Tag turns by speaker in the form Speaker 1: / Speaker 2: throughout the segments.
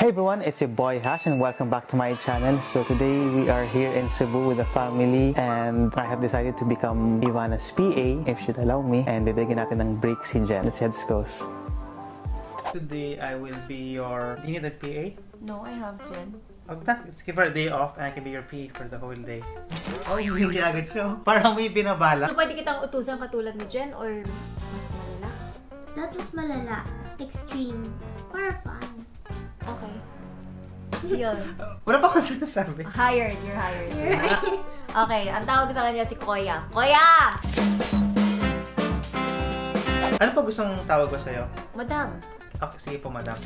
Speaker 1: Hi everyone, it's your boy Hash and welcome back to my channel. So today we are here in Cebu with the family and I have decided to become Ivana's PA if she'd allow me, and bibigyan natin ng break si Jen. Let's see how this goes. Today I will be your... Do you need a PA?
Speaker 2: No, I have Jen.
Speaker 1: Let's give her a day off and I can be your PA for the whole day. Oh, hindi agad siya. Parang may binabala.
Speaker 2: So pwede kitang utusan katulad ni Jen or mas malala?
Speaker 3: That was malala. Extreme. For fun.
Speaker 2: Okay. Yun.
Speaker 1: Wala pa akong sinasabi.
Speaker 2: Hired. You're hired. Okay, ang tawag ko sa kanya si Koya. Koya!
Speaker 1: Ano pa gustong tawag ko sa'yo?
Speaker 2: Madam.
Speaker 1: Okay, sige po, madam.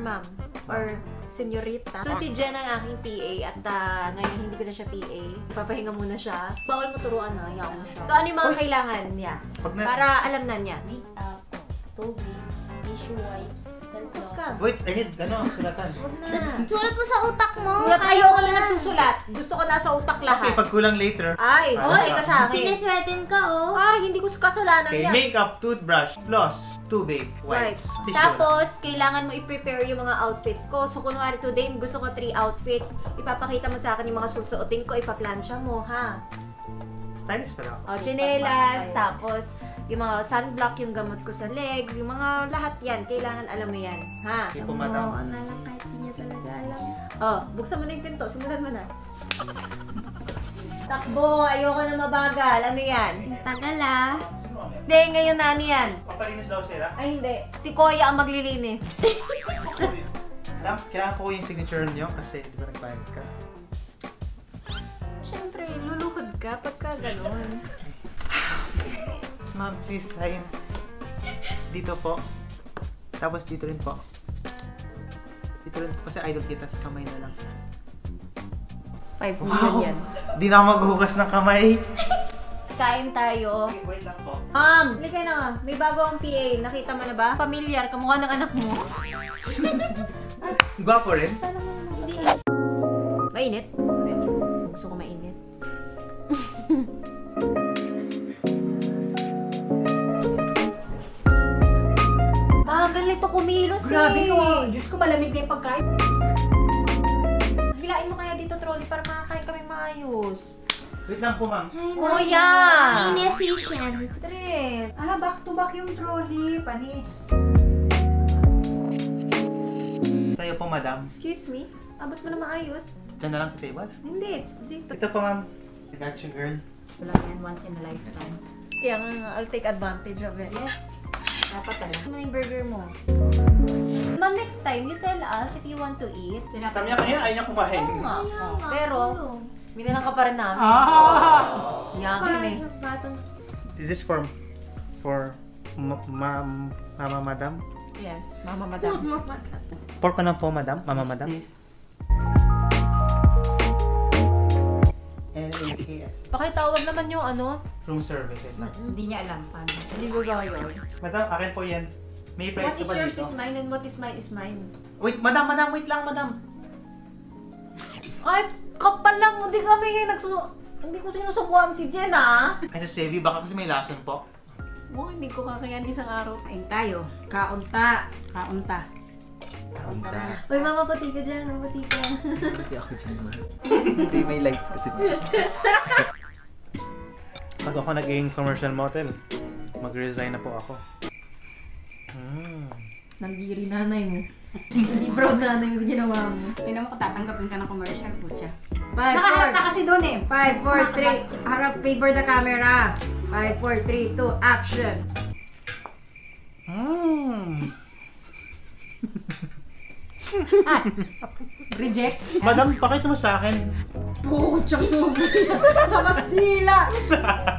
Speaker 2: Ma'am. Or senyorita. So si Jen ang aking PA at ngayon hindi ko na siya PA. Papahinga muna siya. Bawal mo turuan na. Hayaan mo siya. So ano yung mga kailangan niya? Para alam na niya.
Speaker 4: Makeup, tubig, tissue wipes,
Speaker 2: Tapos ka.
Speaker 1: Wait, I need, sulatan.
Speaker 2: Huwag na.
Speaker 3: Sulat mo sa utak mo.
Speaker 2: Sulat, ayoko na nagsusulat. Gusto ko nasa utak
Speaker 1: Okay,
Speaker 2: lahat.
Speaker 1: pag kulang later.
Speaker 2: Ay, okay ka sa akin.
Speaker 3: Tinithreaten ka, oh.
Speaker 2: Ay, hindi ko kasalanan
Speaker 1: Okay,
Speaker 2: yan.
Speaker 1: makeup, toothbrush, floss, tubig, wipes, tissue.
Speaker 2: Tapos, kailangan mo i-prepare yung mga outfits ko. So, kunwari today, gusto ko 3 outfits. Ipapakita mo sa akin yung mga susuotin ko. Ipaplansya mo, ha?
Speaker 1: Stylish pala ako.
Speaker 2: O, chinelas. Tapos, yung mga sunblock, yung gamot ko sa legs. Yung mga lahat yan. Kailangan alam mo yan, ha?
Speaker 1: Hindi po, madam.
Speaker 3: Oo, na lang kahit di niya talaga alam.
Speaker 2: O, buksan mo na yung pinto. Simulan mo na. Takbo. Ayoko na mabagal. Ano yan?
Speaker 3: Ang tagal, ah.
Speaker 2: Hindi, ngayon na ano yan?
Speaker 1: Papalinis daw sila.
Speaker 2: Ay, hindi. Si Koya ang maglilinis.
Speaker 1: Alam, kailangan po yung signature niyo kasi di ba nagbayad ka?
Speaker 2: Siyempre, luluhod ka pagka gano'n.
Speaker 1: Ma'am, please sign. Dito po. Tapos dito rin po. Dito rin po kasi idol kita sa kamay na lang.
Speaker 2: 5 million yan.
Speaker 1: Di na ako maghuhugas ng kamay.
Speaker 2: Kain tayo.
Speaker 1: Okay, wait lang po.
Speaker 2: Ma'am, halika na. May bago akong PA. Nakita mo na ba? Familiar. Kamukha ng anak mo.
Speaker 1: Gwapo rin.
Speaker 2: Sana mo hindi. Mainit? Gusto ko mainit. Ma'am, ganito kumilos eh.
Speaker 4: Grabe ko. Diyos ko, malamig na yung pagkain.
Speaker 2: Hilain mo kaya dito trolley para makakain kami maayos.
Speaker 1: Wait lang po, ma'am.
Speaker 2: Kuya!
Speaker 3: Inefficient.
Speaker 2: Tres.
Speaker 4: Back to back yung trolley. Panis.
Speaker 1: Sa'yo po, madam.
Speaker 2: Excuse me? Abot mo na maayos.
Speaker 1: Diyan na lang sa table.
Speaker 2: Hindi. Dito.
Speaker 1: Ito po, ma'am. I got you, girl.
Speaker 4: Wala yan once in a lifetime.
Speaker 2: Kaya nga, I'll take advantage of it.
Speaker 4: Yes. Dapat talaga.
Speaker 2: Ano yung burger mo? Ma'am, next time, you tell us if you want to eat.
Speaker 1: Sabi niya kanina, ayaw niya kumain.
Speaker 2: Oo nga.
Speaker 3: Kaya nga,
Speaker 2: Pero,
Speaker 3: tulong.
Speaker 2: minalang ka pa rin namin. Yakin eh.
Speaker 3: Para sa batang...
Speaker 1: Is this for mama, madam?
Speaker 2: Yes, mama madam.
Speaker 1: Pork ka na po, madam? Mama, madam? LAKS.
Speaker 2: Pakitawag naman yung ano.
Speaker 1: Room service. Wait lang.
Speaker 4: Hindi niya alam paano.
Speaker 2: Hindi ko gawin.
Speaker 1: Madam, akin po yan. May price
Speaker 2: What
Speaker 1: ka
Speaker 2: is
Speaker 1: ba
Speaker 2: yours
Speaker 1: dito?
Speaker 2: is mine and what is mine is mine.
Speaker 1: Wait, madam, wait lang, madam.
Speaker 2: Ay, kapal lang. Hindi ko sinusubuan si Jen, ah.
Speaker 1: Ay, Sevi, baka kasi may lason po.
Speaker 2: Oh, hindi ko kakayan isang araw.
Speaker 4: Kain tayo. Kaunta. Kaunta.
Speaker 3: Uy, mamaputi ka dyan. Mamaputi ka.
Speaker 5: Hindi ako dyan naman. Hindi may lights kasi.
Speaker 1: Pag ako naging commercial model, mag-resign na po ako.
Speaker 2: Nanggiri nanay mo. Hindi proud nanay mo sa ginawa mo.
Speaker 4: Tingnan mo kung tatanggapin ka ng commercial po siya.
Speaker 2: 5,
Speaker 4: Nakaharap ka kasi doon eh.
Speaker 2: 5, 4, 3. Harap, favor the camera. 5, 4, 3, 2, action. Reject?
Speaker 1: Madam, pakita mo sa akin.
Speaker 2: Putsang subo yan. Nakastila.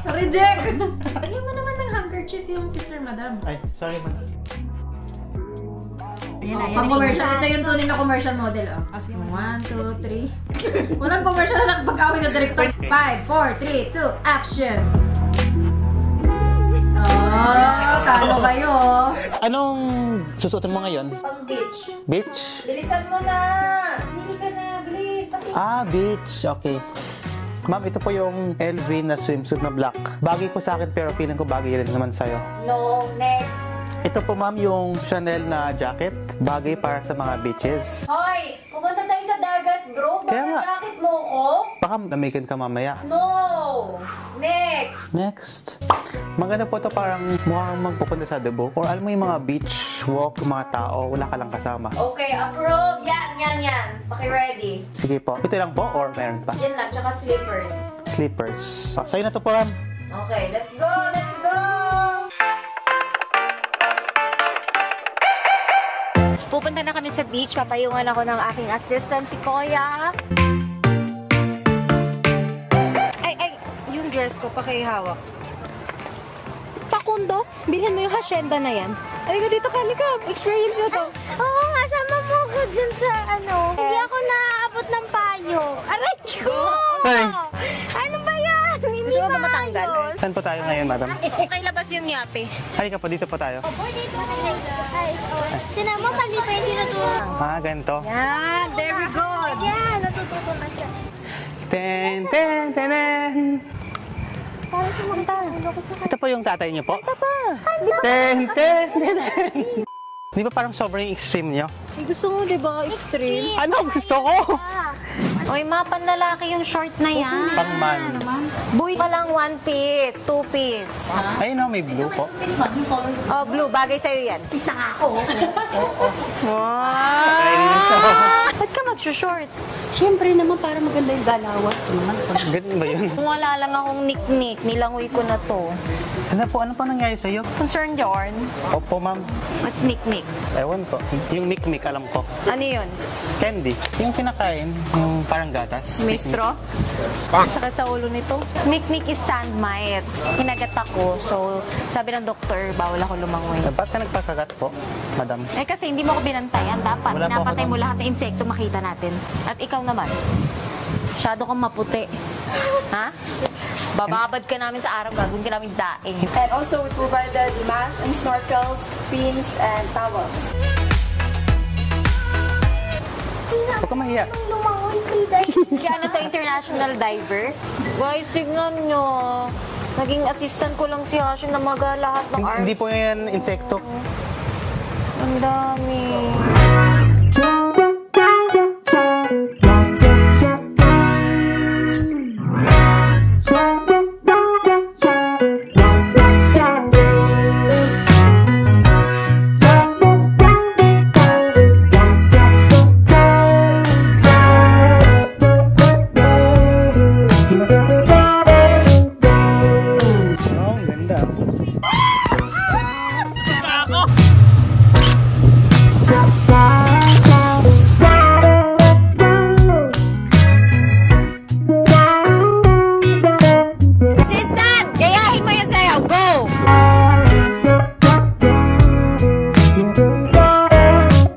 Speaker 2: Reject. Lagyan mo naman ng handkerchief yung sister madam.
Speaker 1: Ay, sorry, madam.
Speaker 4: Ayan na,
Speaker 2: Pang commercial. Ito yung tunay na commercial model. Oh. 1, 2, 3. Walang commercial na nakapag-away sa director. 5, 4, 3, 2, action. Oh, talo kayo.
Speaker 1: Anong susuotin mo ngayon?
Speaker 2: Pang beach.
Speaker 1: Beach?
Speaker 2: Bilisan mo na. Hindi ka na. Bilis.
Speaker 1: Beach. Okay. Ma'am, ito po yung LV na swimsuit na black. Bagay ko sa akin pero feeling ko bagay rin naman sa'yo.
Speaker 2: No, next.
Speaker 1: Ito po ma'am yung Chanel na jacket. Bagay para sa mga beaches.
Speaker 2: Hoy! Pumunta tayo sa dagat, bro. Baka
Speaker 1: Kaya nga.
Speaker 2: jacket mo ko?
Speaker 1: Baka namikin ka mamaya.
Speaker 2: No! Next!
Speaker 1: Next. Maganda po ito parang mukhang magpupunta sa Cebu. Or alam mo yung mga beach walk, yung mga tao, wala ka lang kasama.
Speaker 2: Okay, approve. Yan. Paki-ready.
Speaker 1: Sige po. Ito lang po or meron pa?
Speaker 2: Yan lang, tsaka slippers.
Speaker 1: Slippers. Sa'yo na to po ma'am.
Speaker 2: Okay, let's go! Let's go! Pupunta na kami sa beach. Papayungan ako ng aking assistant, si Koya. Ay, yung dress ko, pakihawak. Pakundo, bilhin mo yung hacienda na yan. Halika dito, halika. Experience mo to.
Speaker 3: Oo nga, sama mo ako dyan sa Hindi ako naaabot ng payo. Aray ko!
Speaker 1: Sorry.
Speaker 3: Ano ba yan? Hindi
Speaker 2: Gusto mo ba matanggal?
Speaker 3: maayos.
Speaker 1: Saan po tayo ngayon, madam?
Speaker 2: Okay, labas yung yate.
Speaker 1: Halika po, dito po tayo.
Speaker 3: Tinan mo, pali pa yung tinuturo.
Speaker 1: Ganito.
Speaker 2: Yan, very good.
Speaker 3: Yan, natututo na siya.
Speaker 1: Ten, ten, ten, ten.
Speaker 3: Para sumunta. Ulo ko sa
Speaker 1: Ito po yung tatay niyo po?
Speaker 3: kanta pa.
Speaker 1: Ten, ten, ten, ten. Di ba parang sobrang extreme niyo?
Speaker 2: Gusto mo, di ba? Extreme.
Speaker 1: Ano gusto ko?
Speaker 2: Oy, mga panlalaki yung short na yan.
Speaker 1: Pang man.
Speaker 2: Buy pa lang 1 piece, 2 piece.
Speaker 1: Ayun o, may blue po.
Speaker 2: Oh, blue. Bagay sa'yo yan.
Speaker 4: Isa nga ako.
Speaker 1: Try rin siya.
Speaker 2: Ba't ka mag-short?
Speaker 4: Siyempre naman, para maganda yung galawat.
Speaker 1: Ganun ba yun?
Speaker 2: Kung wala lang akong nick-nick, nilangoy ko na to.
Speaker 1: Ano po? Ano po nangyari sa'yo?
Speaker 2: Concerned yarn?
Speaker 1: Opo, ma'am.
Speaker 2: What's nick-nick?
Speaker 1: Ewan ko. Yung nick-nick, alam ko.
Speaker 2: Ano yun?
Speaker 1: Candy. Yung kinakain, yung parang gatas.
Speaker 2: Mistro? Sakit sa ulo nito. Nick-nick is sand mites. Hinagat ako, so sabi ng doktor, bawal ako lumangoy.
Speaker 1: Ba't ka nagpakagat po, madam?
Speaker 2: Eh kasi hindi mo ako binantayan. Dapat
Speaker 1: Wala po ako
Speaker 2: pinapatay mo
Speaker 1: doon.
Speaker 2: lahat ng insekto makita natin. At ikaw naman, masyado kang maputi. Ha? Bababad ka namin sa araw, gagawin ka namin daing.
Speaker 6: And also, we provided masks and snorkels, fins, and towels.
Speaker 1: Huwag ka mahiya.
Speaker 3: Lumangoy si Day.
Speaker 2: Kaya ano to, international diver? Guys, tignan nyo. Naging assistant ko lang si Hashin na lahat ng arms.
Speaker 1: Hindi po yan insekto.
Speaker 2: Ang dami.
Speaker 1: Oh, ang ganda.
Speaker 2: Assistant! Gayahin mo yung sayaw. Go!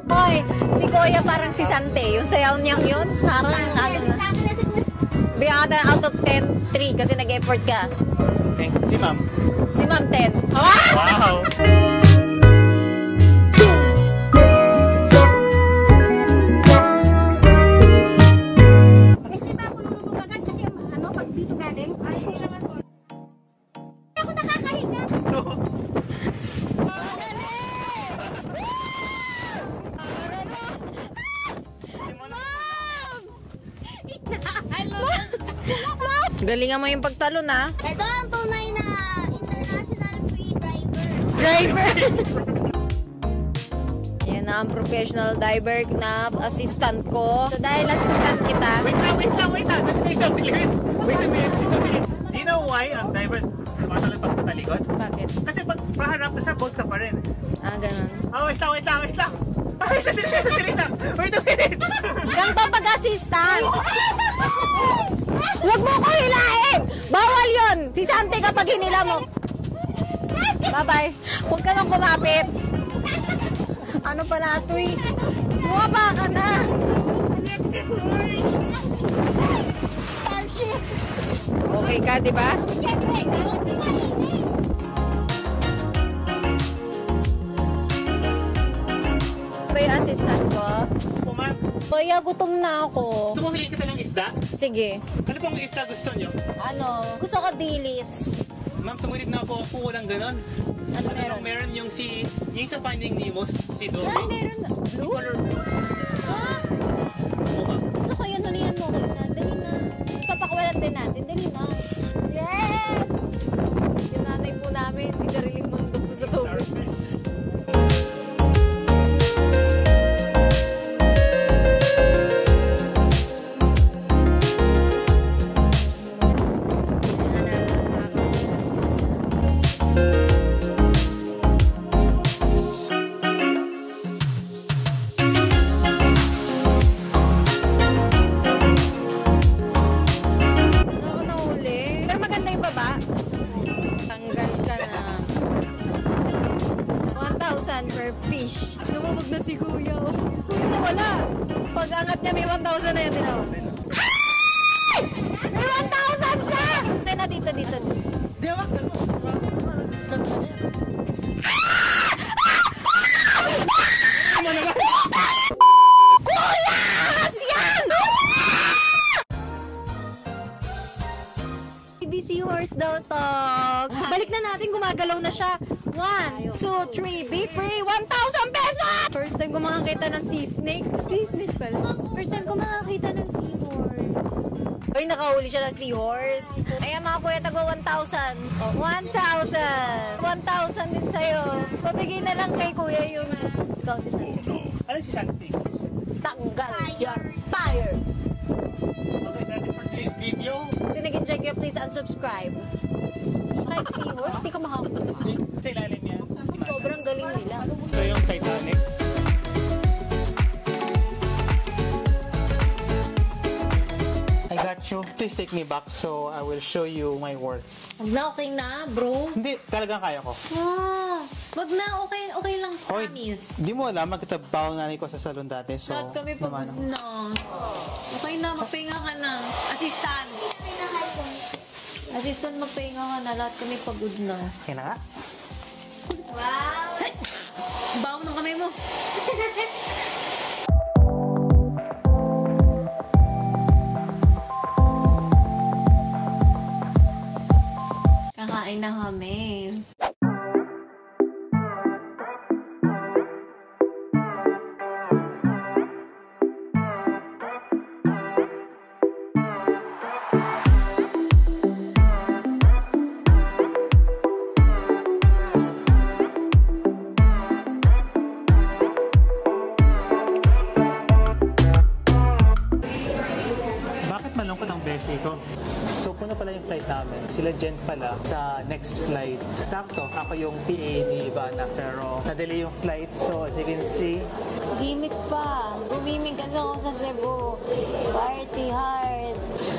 Speaker 2: Hoy, si Kuya parang si Sante. Yung sayaw niyang yun, parang ano na. Beyond out of 10, 3 kasi nag-effort ka.
Speaker 1: Si ma'am.
Speaker 2: Si Ma'am 10.
Speaker 1: Wow!
Speaker 4: Hindi ba ako lulubagan kasi pag dito galing, ay hindi naman po. Hindi ako nakakahinga.
Speaker 2: Galingan mo yung pagtalon, ha?
Speaker 3: Ito ang tunay na international free driver.
Speaker 2: Driver! Yan na ang professional diver na assistant ko. So dahil assistant kita,
Speaker 1: Wait lang. Wait a minute. Do you know why ang diver tumatalipag sa talikod?
Speaker 2: bakit?
Speaker 1: Kasi pag paharap na sa boat ka pa rin.
Speaker 2: Ganun.
Speaker 1: Wait lang. Wait a minute.
Speaker 2: Ganito pag-assistant! Huwag mo ko hilahin! Bawal yon! Si Sante kapag hinila mo. Bye-bye. Huwag ka nang kumapit. Ano pala ito eh? Bumaba ka na. Okay ka, di ba? Ba yung assistant ko?
Speaker 1: Puman,
Speaker 2: Kaya gutom na ako.
Speaker 1: tumuhili kita ng isda?
Speaker 2: Sige.
Speaker 1: Ano pong isda gusto nyo?
Speaker 2: Ano? Gusto ko dilis.
Speaker 1: Ma'am, sumulid na po ako. Walang ganon.
Speaker 2: Ano meron?
Speaker 1: Meron yung sa Finding Nemo, si Dory.
Speaker 2: Yan, meron. Blue? Ah! Gusto ko yun, hulihan mo ko isa. Dali na. Papakawalan din natin. Dali na. Yes! Yung nanay po namin, hindi sariling mundo po sa tubig. Per fish. Lumabog na si Kuya. Kuya nawala. Pag-angat niya, may 1,000 na yan. Tinawa. Ay! May 1,000 siya! Dito.
Speaker 1: Di ba?
Speaker 2: Kulas! Yan! Baby seahorse daw to. Balik na natin, gumagalaw na siya. 1, 2, 3, be free! 1,000 pesos! First time ko makakita ng sea snake. Sea snake pala. First time ko makakita ng seahorse. Uy, nakahuli siya ng seahorse. Ayan mga kuya, tago 1,000. 1,000! 1,000 din sa'yo. Pabigay na lang kay kuya yung... Ikaw si Santi.
Speaker 1: Ano si Santi?
Speaker 2: Tanggal your fire!
Speaker 1: Okay, that's it for today's video.
Speaker 2: Kung nag-enjoy kayo, please unsubscribe. Kahit seahorse, di ka makakita.
Speaker 1: Sa ilalim yan.
Speaker 2: Sobrang galing nila.
Speaker 1: Ito yung Titanic. I got you. Please take me back so I will show you my work.
Speaker 2: Wag na, okay na, bro.
Speaker 1: Hindi, talagang kaya ko.
Speaker 2: Wag na, okay lang,
Speaker 1: Hoy,
Speaker 2: promise.
Speaker 1: di mo alam, magkatabaw nanay ko sa salon dati. So,
Speaker 2: Lahat kami pagod
Speaker 1: naman,
Speaker 2: na. Okay na, magpahinga ka na. Assistant. Assistant, magpahinga ka na. Lahat kami pagod na.
Speaker 1: okay na nga.
Speaker 2: Wow! Bawo ng kamay mo. Kakain na kami.
Speaker 1: Malungkot ang beshi ko. So, puno pala yung flight namin. Sila Jen pala sa next flight. Sakto, ako yung PA ni Ivana, pero na-delay yung flight. So, as you can see,
Speaker 2: Gimik pa. Gumimik kasi ako sa Cebu. Party hard.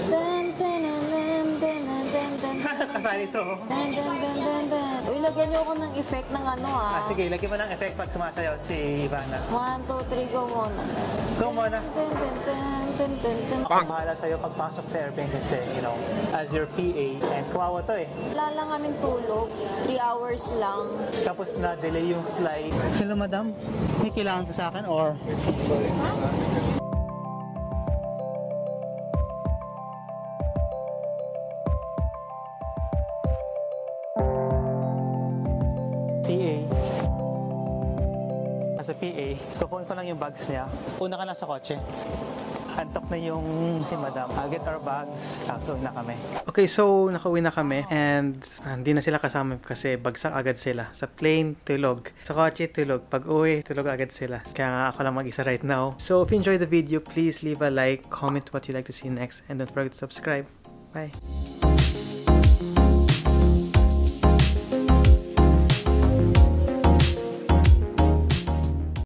Speaker 2: Dun, dun, dun, dun, dun, dun, dun, dun.
Speaker 1: kasali to.
Speaker 2: Dun, dun, dun, dun, dun. Uy, lagyan niyo ako ng effect ng ano
Speaker 1: Sige, lagyan mo ng effect pag sumasayaw si Ivana.
Speaker 2: 1, 2, 3, go muna.
Speaker 1: Go muna.
Speaker 2: Dun, dun, dun, dun, dun, dun.
Speaker 1: Ako bahala sa'yo pagpasok sa airplane kasi, you know, as your PA, and kawawa to eh.
Speaker 2: Wala lang kaming tulog. 3 hours lang.
Speaker 1: Tapos na-delay yung flight. Hello, madam. May kailangan ka sa akin or... PA. As a PA, kukunin ko lang yung bags niya. Una ka lang sa kotse. Antok na yung si madam. I'll get our bags. Tapos na kami. Okay, so nakauwi na kami and hindi na sila kasama kasi bagsak agad sila. Sa plane, tulog. Sa kotse, tulog. Pag uwi, tulog agad sila. Kaya nga ako lang mag-isa right now. So if you enjoyed the video, please leave a like, comment what you'd like to see next, and don't forget to subscribe. Bye!